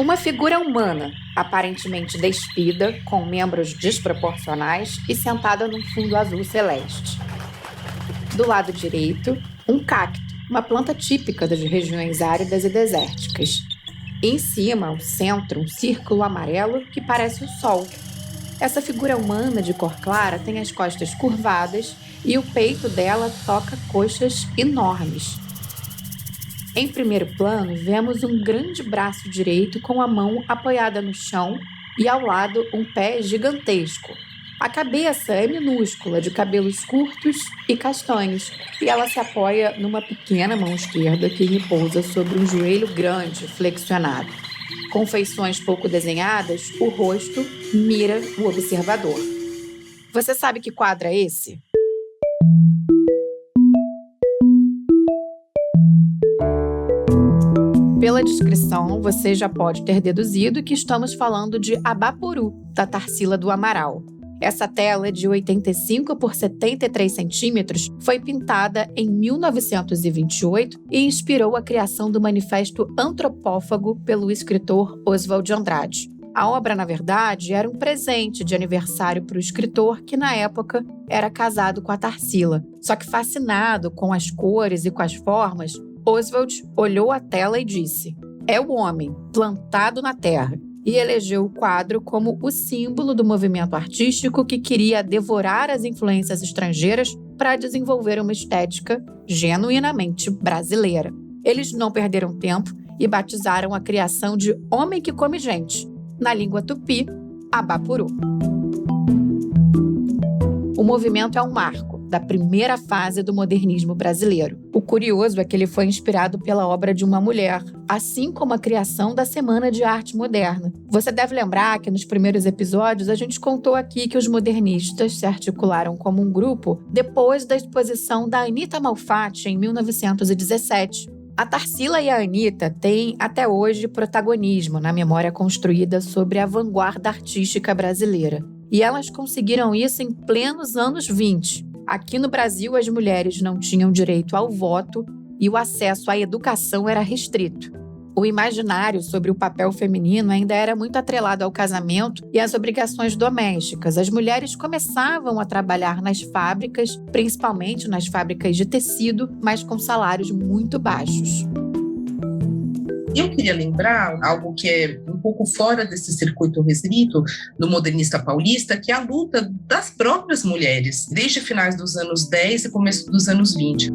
Uma figura humana, aparentemente despida, com membros desproporcionais e sentada num fundo azul celeste. Do lado direito, um cacto, uma planta típica das regiões áridas e desérticas. Em cima, ao centro, um círculo amarelo que parece o sol. Essa figura humana de cor clara tem as costas curvadas e o peito dela toca coxas enormes. Em primeiro plano, vemos um grande braço direito com a mão apoiada no chão e ao lado um pé gigantesco. A cabeça é minúscula, de cabelos curtos e castanhos, e ela se apoia numa pequena mão esquerda que repousa sobre um joelho grande, flexionado. Com feições pouco desenhadas, o rosto mira o observador. Você sabe que quadro é esse? Pela descrição, você já pode ter deduzido que estamos falando de Abapuru, da Tarsila do Amaral. Essa tela de 85 por 73 centímetros foi pintada em 1928 e inspirou a criação do Manifesto Antropófago pelo escritor Oswald de Andrade. A obra, na verdade, era um presente de aniversário para o escritor, que na época era casado com a Tarsila. Só que fascinado com as cores e com as formas, Oswald olhou a tela e disse: "É o homem, plantado na terra", e elegeu o quadro como o símbolo do movimento artístico que queria devorar as influências estrangeiras para desenvolver uma estética genuinamente brasileira. Eles não perderam tempo e batizaram a criação de Homem que Come Gente, na língua tupi, Abapuru. O movimento é um marco da primeira fase do modernismo brasileiro. O curioso é que ele foi inspirado pela obra de uma mulher, assim como a criação da Semana de Arte Moderna. Você deve lembrar que nos primeiros episódios a gente contou aqui que os modernistas se articularam como um grupo depois da exposição da Anita Malfatti em 1917. A Tarsila e a Anita têm, até hoje, protagonismo na memória construída sobre a vanguarda artística brasileira. E elas conseguiram isso em plenos anos 20. Aqui no Brasil, as mulheres não tinham direito ao voto e o acesso à educação era restrito. O imaginário sobre o papel feminino ainda era muito atrelado ao casamento e às obrigações domésticas. As mulheres começavam a trabalhar nas fábricas, principalmente nas fábricas de tecido, mas com salários muito baixos. Eu queria lembrar algo que é um pouco fora desse circuito restrito do modernista paulista, que é a luta das próprias mulheres, desde finais dos anos 10 e começo dos anos 20.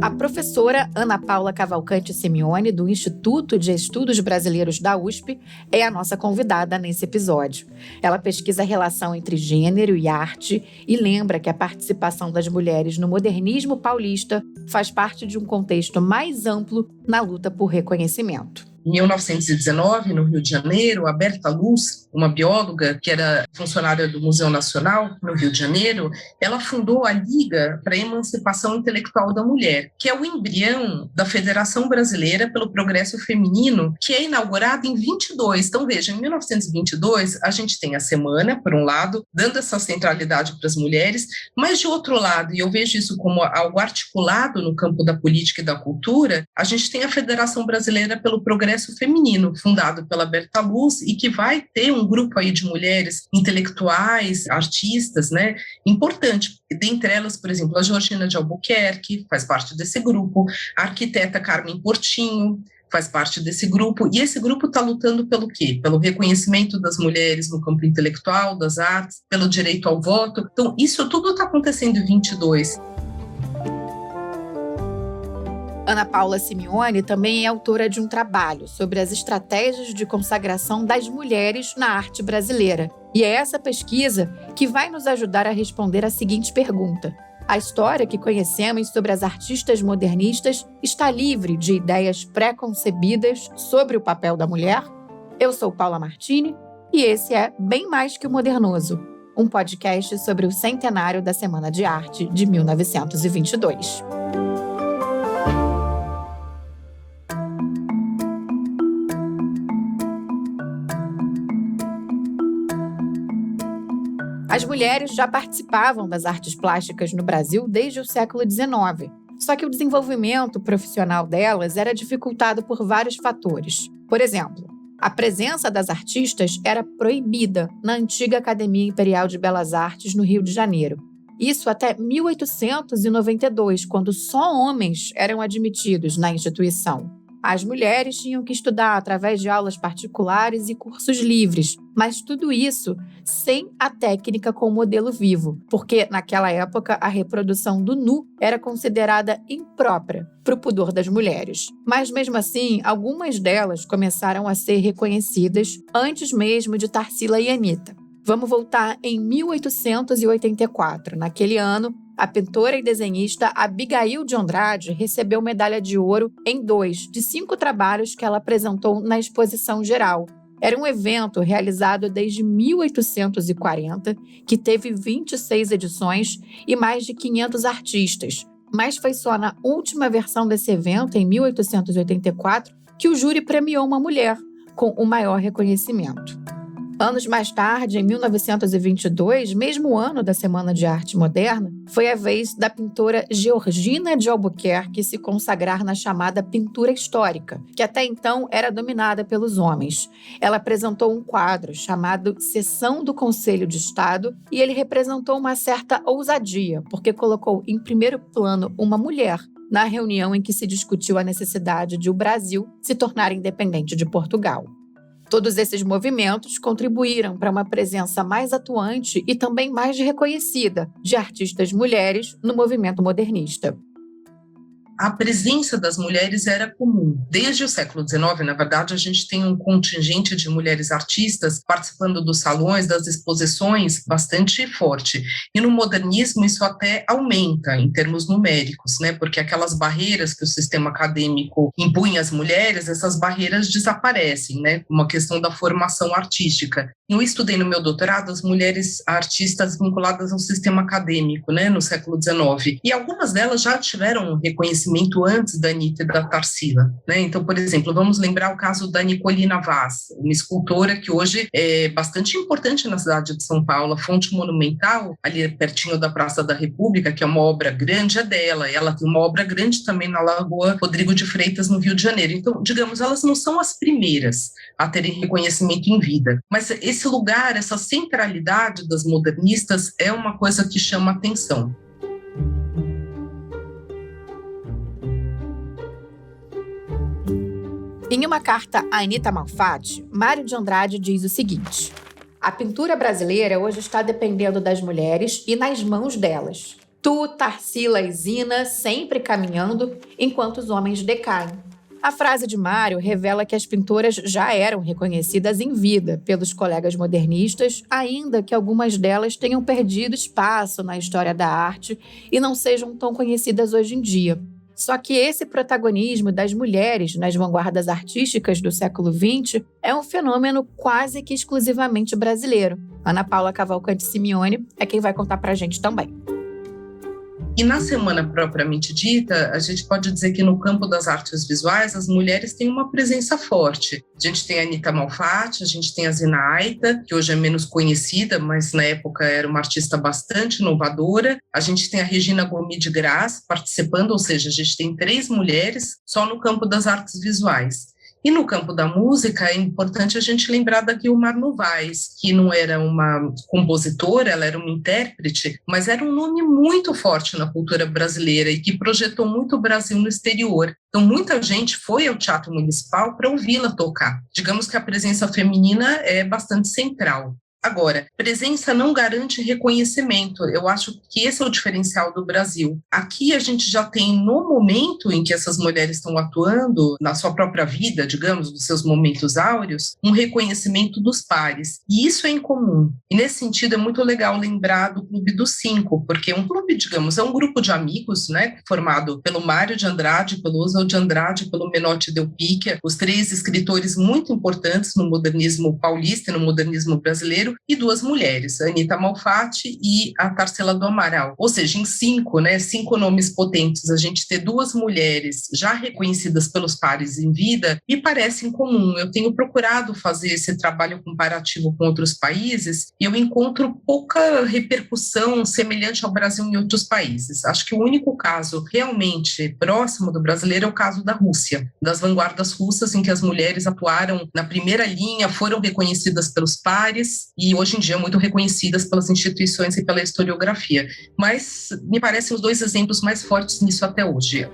A professora Ana Paula Cavalcante Simeone, do Instituto de Estudos Brasileiros da USP, é a nossa convidada nesse episódio. Ela pesquisa a relação entre gênero e arte e lembra que a participação das mulheres no modernismo paulista faz parte de um contexto mais amplo na luta por reconhecimento. Em 1919, no Rio de Janeiro, a Berta Luz, uma bióloga que era funcionária do Museu Nacional no Rio de Janeiro, ela fundou a Liga para a Emancipação Intelectual da Mulher, que é o embrião da Federação Brasileira pelo Progresso Feminino, que é inaugurada em 22. Então, veja, em 1922, a gente tem a semana, por um lado, dando essa centralidade para as mulheres, mas, de outro lado, e eu vejo isso como algo articulado no campo da política e da cultura, a gente tem a Federação Brasileira pelo Progresso Feminino, fundado pela Berta Luz, e que vai ter um grupo aí de mulheres intelectuais, artistas, né, importante. Dentre elas, por exemplo, a Georgina de Albuquerque faz parte desse grupo, a arquiteta Carmen Portinho faz parte desse grupo, e esse grupo está lutando pelo quê? Pelo reconhecimento das mulheres no campo intelectual, das artes, pelo direito ao voto. Então, isso tudo está acontecendo em 22. Ana Paula Simeone também é autora de um trabalho sobre as estratégias de consagração das mulheres na arte brasileira. E é essa pesquisa que vai nos ajudar a responder a seguinte pergunta: a história que conhecemos sobre as artistas modernistas está livre de ideias pré-concebidas sobre o papel da mulher? Eu sou Paula Martini e esse é Bem Mais que o Modernoso, um podcast sobre o centenário da Semana de Arte de 1922. As mulheres já participavam das artes plásticas no Brasil desde o século XIX. Só que o desenvolvimento profissional delas era dificultado por vários fatores. Por exemplo, A presença das artistas era proibida na antiga Academia Imperial de Belas Artes, no Rio de Janeiro. Isso até 1892, quando só homens eram admitidos na instituição. As mulheres tinham que estudar através de aulas particulares e cursos livres, mas tudo isso sem a técnica com modelo vivo, porque naquela época a reprodução do nu era considerada imprópria para o pudor das mulheres. Mas mesmo assim, algumas delas começaram a ser reconhecidas antes mesmo de Tarsila e Anitta. Vamos voltar em 1884. Naquele ano, a pintora e desenhista Abigail de Andrade recebeu medalha de ouro em 2 de 5 trabalhos que ela apresentou na exposição geral. Era um evento realizado desde 1840, que teve 26 edições e mais de 500 artistas. Mas foi só na última versão desse evento, em 1884, que o júri premiou uma mulher com o maior reconhecimento. Anos mais tarde, em 1922, mesmo ano da Semana de Arte Moderna, foi a vez da pintora Georgina de Albuquerque se consagrar na chamada pintura histórica, que até então era dominada pelos homens. Ela apresentou um quadro chamado Sessão do Conselho de Estado e ele representou uma certa ousadia, porque colocou em primeiro plano uma mulher na reunião em que se discutiu a necessidade de o Brasil se tornar independente de Portugal. Todos esses movimentos contribuíram para uma presença mais atuante e também mais reconhecida de artistas mulheres no movimento modernista. A presença das mulheres era comum. Desde o século XIX, na verdade, a gente tem um contingente de mulheres artistas participando dos salões, das exposições, bastante forte. E no modernismo isso até aumenta em termos numéricos, né? Porque aquelas barreiras que o sistema acadêmico impunha às mulheres, essas barreiras desaparecem, né? Uma questão da formação artística. Eu estudei no meu doutorado as mulheres artistas vinculadas ao sistema acadêmico, né, no século XIX. E algumas delas já tiveram reconhecimento antes da Anitta e da Tarsila, né? Então, por exemplo, vamos lembrar o caso da Nicolina Vaz, uma escultora que hoje é bastante importante na cidade de São Paulo. A Fonte Monumental, ali pertinho da Praça da República, que é uma obra grande, é dela. Ela tem uma obra grande também na Lagoa Rodrigo de Freitas, no Rio de Janeiro. Então, digamos, elas não são as primeiras a terem reconhecimento em vida, mas esse lugar, essa centralidade das modernistas é uma coisa que chama atenção. Em uma carta a Anita Malfatti, Mário de Andrade diz o seguinte: a pintura brasileira hoje está dependendo das mulheres e nas mãos delas. Tu, Tarsila e Zina sempre caminhando enquanto os homens decaem. A frase de Mário revela que as pintoras já eram reconhecidas em vida pelos colegas modernistas, ainda que algumas delas tenham perdido espaço na história da arte e não sejam tão conhecidas hoje em dia. Só que esse protagonismo das mulheres nas vanguardas artísticas do século XX é um fenômeno quase que exclusivamente brasileiro. Ana Paula Cavalcante Simeone é quem vai contar pra gente também. E na semana propriamente dita, a gente pode dizer que no campo das artes visuais, as mulheres têm uma presença forte. A gente tem a Anita Malfatti, a gente tem a Zina Aita, que hoje é menos conhecida, mas na época era uma artista bastante inovadora. A gente tem a Regina Gomes de Graça participando, ou seja, a gente tem 3 mulheres só no campo das artes visuais. E no campo da música, é importante a gente lembrar da Guilmar Novaes, que não era uma compositora, ela era uma intérprete, mas era um nome muito forte na cultura brasileira e que projetou muito o Brasil no exterior. Então, muita gente foi ao Teatro Municipal para ouvi-la tocar. Digamos que a presença feminina é bastante central. Agora, presença não garante reconhecimento. Eu acho que esse é o diferencial do Brasil. Aqui a gente já tem, no momento em que essas mulheres estão atuando, na sua própria vida, digamos, nos seus momentos áureos, um reconhecimento dos pares. E isso é incomum. E nesse sentido é muito legal lembrar do Clube dos 5, porque um clube, digamos, é um grupo de amigos, né, formado pelo Mário de Andrade, pelo Oswald de Andrade, pelo Menotti Del Picchia, os 3 escritores muito importantes no modernismo paulista e no modernismo brasileiro, Janeiro, e 2 mulheres, a Anita Malfatti e a Tarsila do Amaral. Ou seja, em 5 nomes potentes, a gente ter 2 mulheres já reconhecidas pelos pares em vida, me parece incomum. Eu tenho procurado fazer esse trabalho comparativo com outros países e eu encontro pouca repercussão semelhante ao Brasil em outros países. Acho que o único caso realmente próximo do brasileiro é o caso da Rússia, das vanguardas russas, em que as mulheres atuaram na primeira linha, foram reconhecidas pelos pares e hoje em dia muito reconhecidas pelas instituições e pela historiografia. Mas me parecem os 2 exemplos mais fortes nisso até hoje.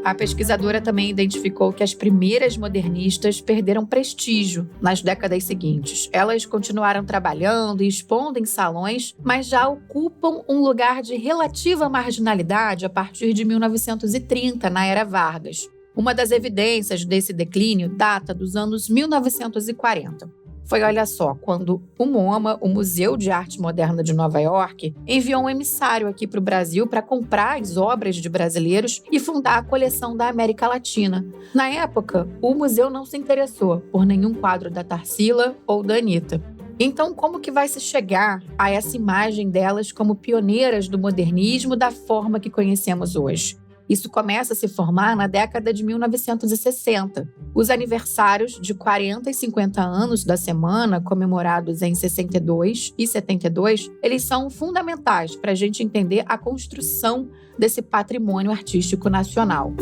A pesquisadora também identificou que as primeiras modernistas perderam prestígio nas décadas seguintes. Elas continuaram trabalhando e expondo em salões, mas já ocupam um lugar de relativa marginalidade a partir de 1930, na Era Vargas. Uma das evidências desse declínio data dos anos 1940. Foi, olha só, quando o MoMA, o Museu de Arte Moderna de Nova York, enviou um emissário aqui para o Brasil para comprar as obras de brasileiros e fundar a coleção da América Latina. Na época, o museu não se interessou por nenhum quadro da Tarsila ou da Anita. Então, como que vai se chegar a essa imagem delas como pioneiras do modernismo da forma que conhecemos hoje? Isso começa a se formar na década de 1960. Os aniversários de 40 e 50 anos da semana, comemorados em 62 e 72, eles são fundamentais para a gente entender a construção desse patrimônio artístico nacional.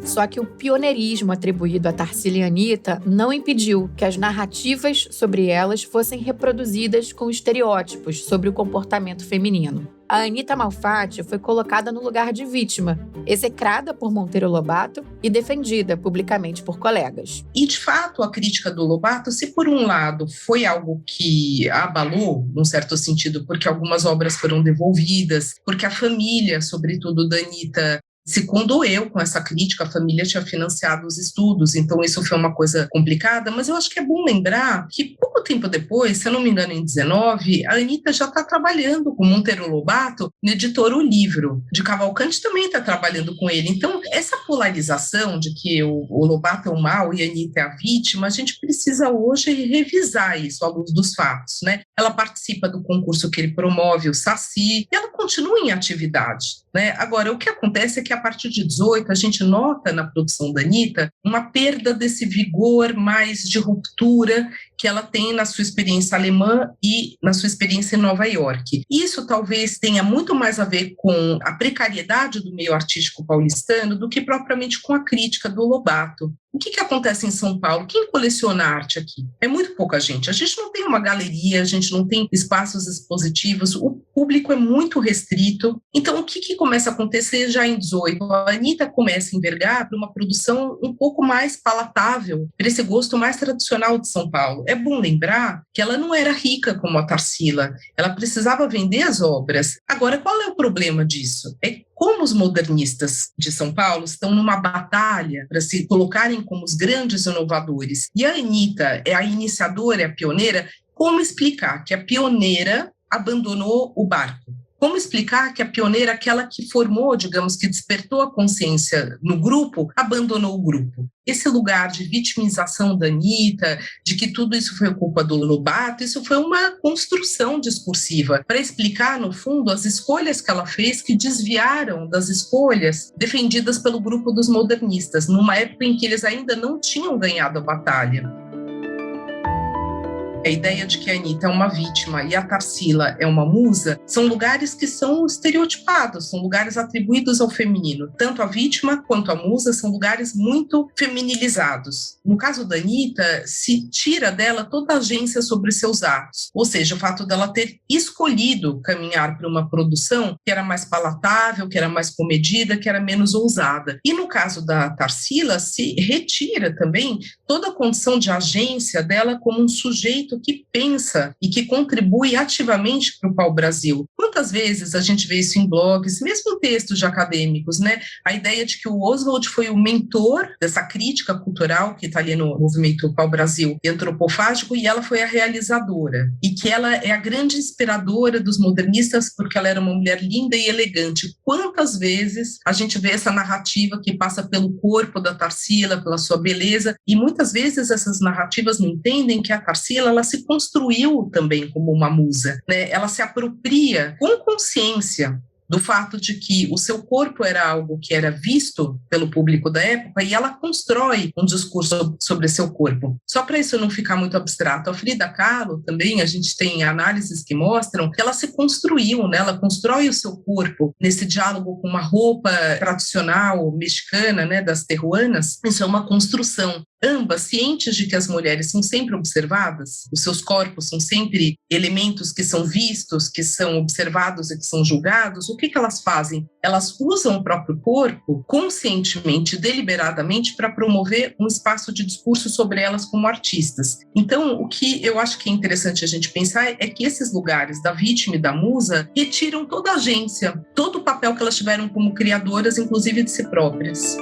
Só que o pioneirismo atribuído a Tarsila e Anita não impediu que as narrativas sobre elas fossem reproduzidas com estereótipos sobre o comportamento feminino. A Anita Malfatti foi colocada no lugar de vítima, execrada por Monteiro Lobato e defendida publicamente por colegas. E, de fato, a crítica do Lobato, se por um lado foi algo que a abalou, num certo sentido, porque algumas obras foram devolvidas, porque a família, sobretudo da Anita, se condoeu com essa crítica, a família tinha financiado os estudos, então isso foi uma coisa complicada, mas eu acho que é bom lembrar que pouco tempo depois, se eu não me engano em 19, a Anita já está trabalhando com Monteiro Lobato no editor O Livro, de Cavalcante também está trabalhando com ele, então essa polarização de que o Lobato é o mal e a Anita é a vítima, a gente precisa hoje revisar isso à luz dos fatos, né? Ela participa do concurso que ele promove, o Saci, e ela continua em atividade, né? Agora, o que acontece é que a partir de 18, a gente nota na produção da Anita uma perda desse vigor mais de ruptura que ela tem na sua experiência alemã e na sua experiência em Nova York. Isso talvez tenha muito mais a ver com a precariedade do meio artístico paulistano do que propriamente com a crítica do Lobato. O que acontece em São Paulo? Quem coleciona arte aqui? É muito pouca gente. A gente não tem uma galeria, a gente não tem espaços expositivos, o público é muito restrito. Então, o que começa a acontecer já em 18? A Anita começa a envergar para uma produção um pouco mais palatável, para esse gosto mais tradicional de São Paulo. É bom lembrar que ela não era rica como a Tarsila, ela precisava vender as obras. Agora, qual é o problema disso? É como os modernistas de São Paulo estão numa batalha para se colocarem como os grandes inovadores. E a Anita é a iniciadora, é a pioneira. Como explicar que a pioneira abandonou o barco? Como explicar que a pioneira, aquela que formou, digamos, que despertou a consciência no grupo, abandonou o grupo? Esse lugar de vitimização da Anita, de que tudo isso foi culpa do Lobato, isso foi uma construção discursiva para explicar, no fundo, as escolhas que ela fez que desviaram das escolhas defendidas pelo grupo dos modernistas, numa época em que eles ainda não tinham ganhado a batalha. A ideia de que a Anita é uma vítima e a Tarsila é uma musa são lugares que são estereotipados, são lugares atribuídos ao feminino. Tanto a vítima quanto a musa são lugares muito feminilizados. No caso da Anita, se tira dela toda a agência sobre seus atos, ou seja, o fato dela ter escolhido caminhar para uma produção que era mais palatável, que era mais comedida, que era menos ousada. E no caso da Tarsila, se retira também toda a condição de agência dela como um sujeito movimento que pensa e que contribui ativamente para o pau-brasil. Quantas vezes a gente vê isso em blogs, mesmo em textos de acadêmicos, né? A ideia de que o Oswald foi o mentor dessa crítica cultural que está ali no movimento pau-brasil e antropofágico, e ela foi a realizadora. E que ela é a grande inspiradora dos modernistas porque ela era uma mulher linda e elegante. Quantas vezes a gente vê essa narrativa que passa pelo corpo da Tarsila, pela sua beleza, e muitas vezes essas narrativas não entendem que a Tarsila, ela se construiu também como uma musa, né? Ela se apropria com consciência do fato de que o seu corpo era algo que era visto pelo público da época e ela constrói um discurso sobre seu corpo. Só para isso não ficar muito abstrato, a Frida Kahlo também, a gente tem análises que mostram que ela se construiu, né? Ela constrói o seu corpo nesse diálogo com uma roupa tradicional mexicana, né, das terruanas. Isso é uma construção. Ambas cientes de que as mulheres são sempre observadas, os seus corpos são sempre elementos que são vistos, que são observados e que são julgados, o que elas fazem? Elas usam o próprio corpo conscientemente, deliberadamente, para promover um espaço de discurso sobre elas como artistas. Então, o que eu acho que é interessante a gente pensar é que esses lugares da vítima e da musa retiram toda a agência, todo o papel que elas tiveram como criadoras, inclusive de si próprias.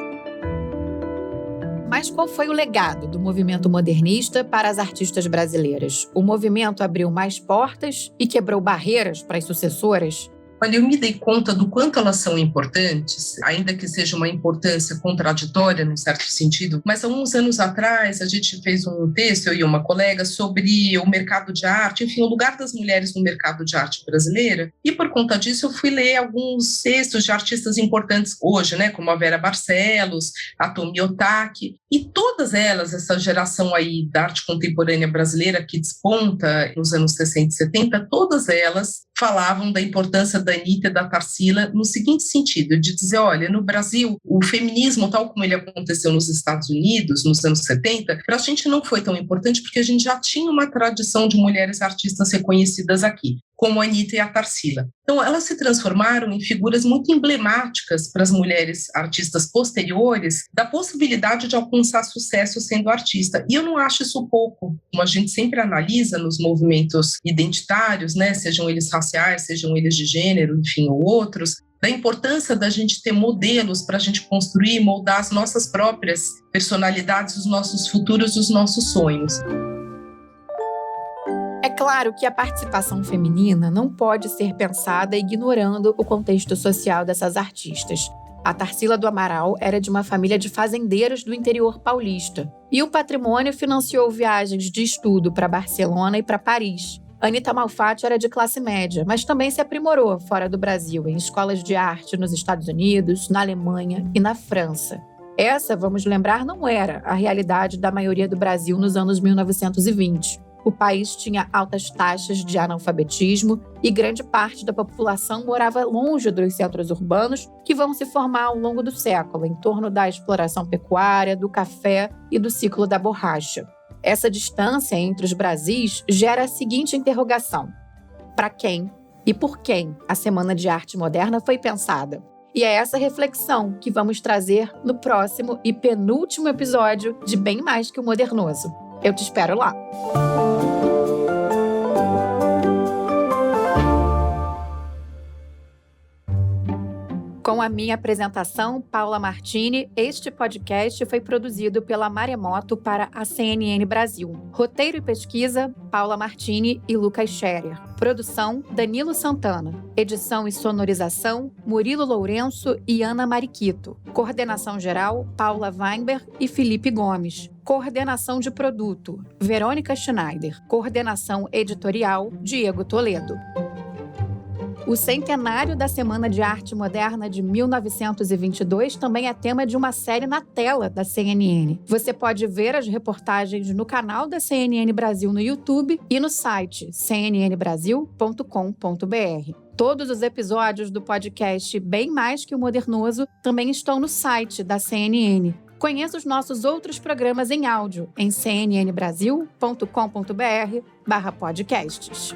Mas qual foi o legado do movimento modernista para as artistas brasileiras? O movimento abriu mais portas e quebrou barreiras para as sucessoras? Olha, eu me dei conta do quanto elas são importantes, ainda que seja uma importância contraditória, num certo sentido, mas há uns anos atrás a gente fez um texto, eu e uma colega, sobre o mercado de arte, enfim, o lugar das mulheres no mercado de arte brasileira, e por conta disso eu fui ler alguns textos de artistas importantes hoje, né, como a Vera Barcelos, a Tomi Otaki, e todas elas, essa geração aí da arte contemporânea brasileira que desponta nos anos 60 e 70, todas elas falavam da importância da Anitta e da Tarsila no seguinte sentido, de dizer, olha, no Brasil, o feminismo, tal como ele aconteceu nos Estados Unidos, nos anos 70, para a gente não foi tão importante porque a gente já tinha uma tradição de mulheres artistas reconhecidas aqui, como a Anitta e a Tarsila. Então, elas se transformaram em figuras muito emblemáticas para as mulheres artistas posteriores da possibilidade de alcançar sucesso sendo artista. E eu não acho isso pouco, como a gente sempre analisa nos movimentos identitários, né, sejam eles raciais, sejam eles de gênero, enfim, ou outros, da importância da gente ter modelos para a gente construir e moldar as nossas próprias personalidades, os nossos futuros, os nossos sonhos. É claro que a participação feminina não pode ser pensada ignorando o contexto social dessas artistas. A Tarsila do Amaral era de uma família de fazendeiros do interior paulista, e o patrimônio financiou viagens de estudo para Barcelona e para Paris. Anitta Malfatti era de classe média, mas também se aprimorou fora do Brasil, em escolas de arte nos Estados Unidos, na Alemanha e na França. Essa, vamos lembrar, não era a realidade da maioria do Brasil nos anos 1920. O país tinha altas taxas de analfabetismo e grande parte da população morava longe dos centros urbanos que vão se formar ao longo do século, em torno da exploração pecuária, do café e do ciclo da borracha. Essa distância entre os Brasis gera a seguinte interrogação: para quem e por quem a Semana de Arte Moderna foi pensada? E é essa reflexão que vamos trazer no próximo e penúltimo episódio de Bem Mais que o Modernoso. Eu te espero lá! Com a minha apresentação, Paula Martini, este podcast foi produzido pela Maremoto para a CNN Brasil. Roteiro e pesquisa, Paula Martini e Lucas Scherer. Produção, Danilo Santana. Edição e sonorização, Murilo Lourenço e Ana Mariquito. Coordenação geral, Paula Weinberg e Felipe Gomes. Coordenação de produto, Verônica Schneider. Coordenação editorial, Diego Toledo. O centenário da Semana de Arte Moderna de 1922 também é tema de uma série na tela da CNN. Você pode ver as reportagens no canal da CNN Brasil no YouTube e no site cnnbrasil.com.br. Todos os episódios do podcast Bem Mais que o Modernoso também estão no site da CNN. Conheça os nossos outros programas em áudio em cnnbrasil.com.br/podcasts.